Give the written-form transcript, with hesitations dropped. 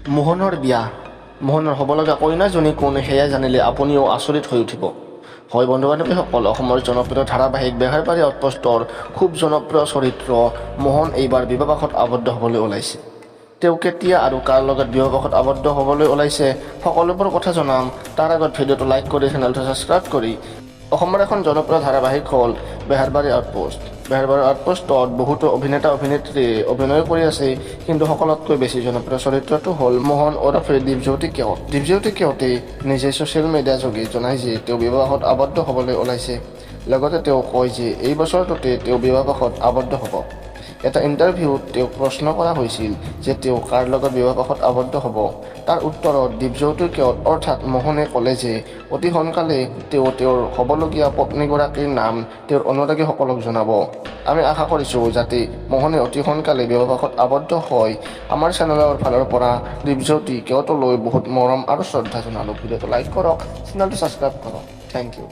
মোহনৰ বিয়া। মোহনৰ হ'ব লগা কইনাজনী কোন সেয়া জানিলে আপুনিও আচৰিত হৈ উঠিব। হয় বন্ধু বান্ধৱীসকল, অসমৰ জনপ্ৰিয় ধাৰাবাহিক বেহাৰবাৰী আউটপোষ্টৰ খুব জনপ্ৰিয় চৰিত্ৰ মোহন এইবাৰ বিবাহপাশত আবদ্ধ হ'বলৈ ওলাইছে। তেওঁ কেতিয়া আৰু কাৰ লগত বিবাহপাশত আবদ্ধ হ'বলৈ ওলাইছে সকলোবোৰ কথা জনাম। তাৰ আগত ভিডিঅ'টো লাইক কৰি চেনেলটো ছাবস্ক্ৰাইব কৰি অসমৰ এখন জনপ্ৰিয় ধাৰাবাহিক হ'ল বেহাৰবাৰী আউটপোষ্ট। বেহাৰবাৰী আউটপোষ্টত বহুতো অভিনেতা অভিনেত্ৰীয়ে অভিনয় কৰি আছে, কিন্তু সকলোতকৈ বেছি জনপ্ৰিয় চৰিত্ৰটো হ'ল মোহন ওৰফে দীপজ্যোতি কেওট। দীপজ্যোতি কেওটে নিজে ছ'চিয়েল মিডিয়া যোগে জনায় যে তেওঁ বিবাহত আবদ্ধ হ'বলৈ ওলাইছে। লগতে তেওঁ কয় যে এই বছৰটোতে তেওঁ বিবাহপাশত আবদ্ধ হ'ব। এটা ইণ্টাৰভিউত তেওঁক প্ৰশ্ন কৰা হৈছিল যে তেওঁ কাৰ লগত বিবাহপাশত আবদ্ধ হ'ব। তাৰ উত্তৰত দীপজ্যোতি কেওট অৰ্থাৎ মোহনে ক'লে যে অতি সোনকালে তেওঁ তেওঁৰ হ'বলগীয়া পত্নীগৰাকীৰ নাম তেওঁৰ অনুৰাগীসকলক জনাব। আমি আশা কৰিছোঁ যাতে মোহনে অতি সোনকালে বিবাহপাশত আবদ্ধ হয়। আমাৰ চেনেলৰ ফালৰ পৰা দীপজ্যোতি কেওটলৈ বহুত মৰম আৰু শ্ৰদ্ধা জনালোঁ। ভিডিঅ'টো লাইক কৰক, চেনেলটো ছাবস্ক্ৰাইব কৰক। Thank U.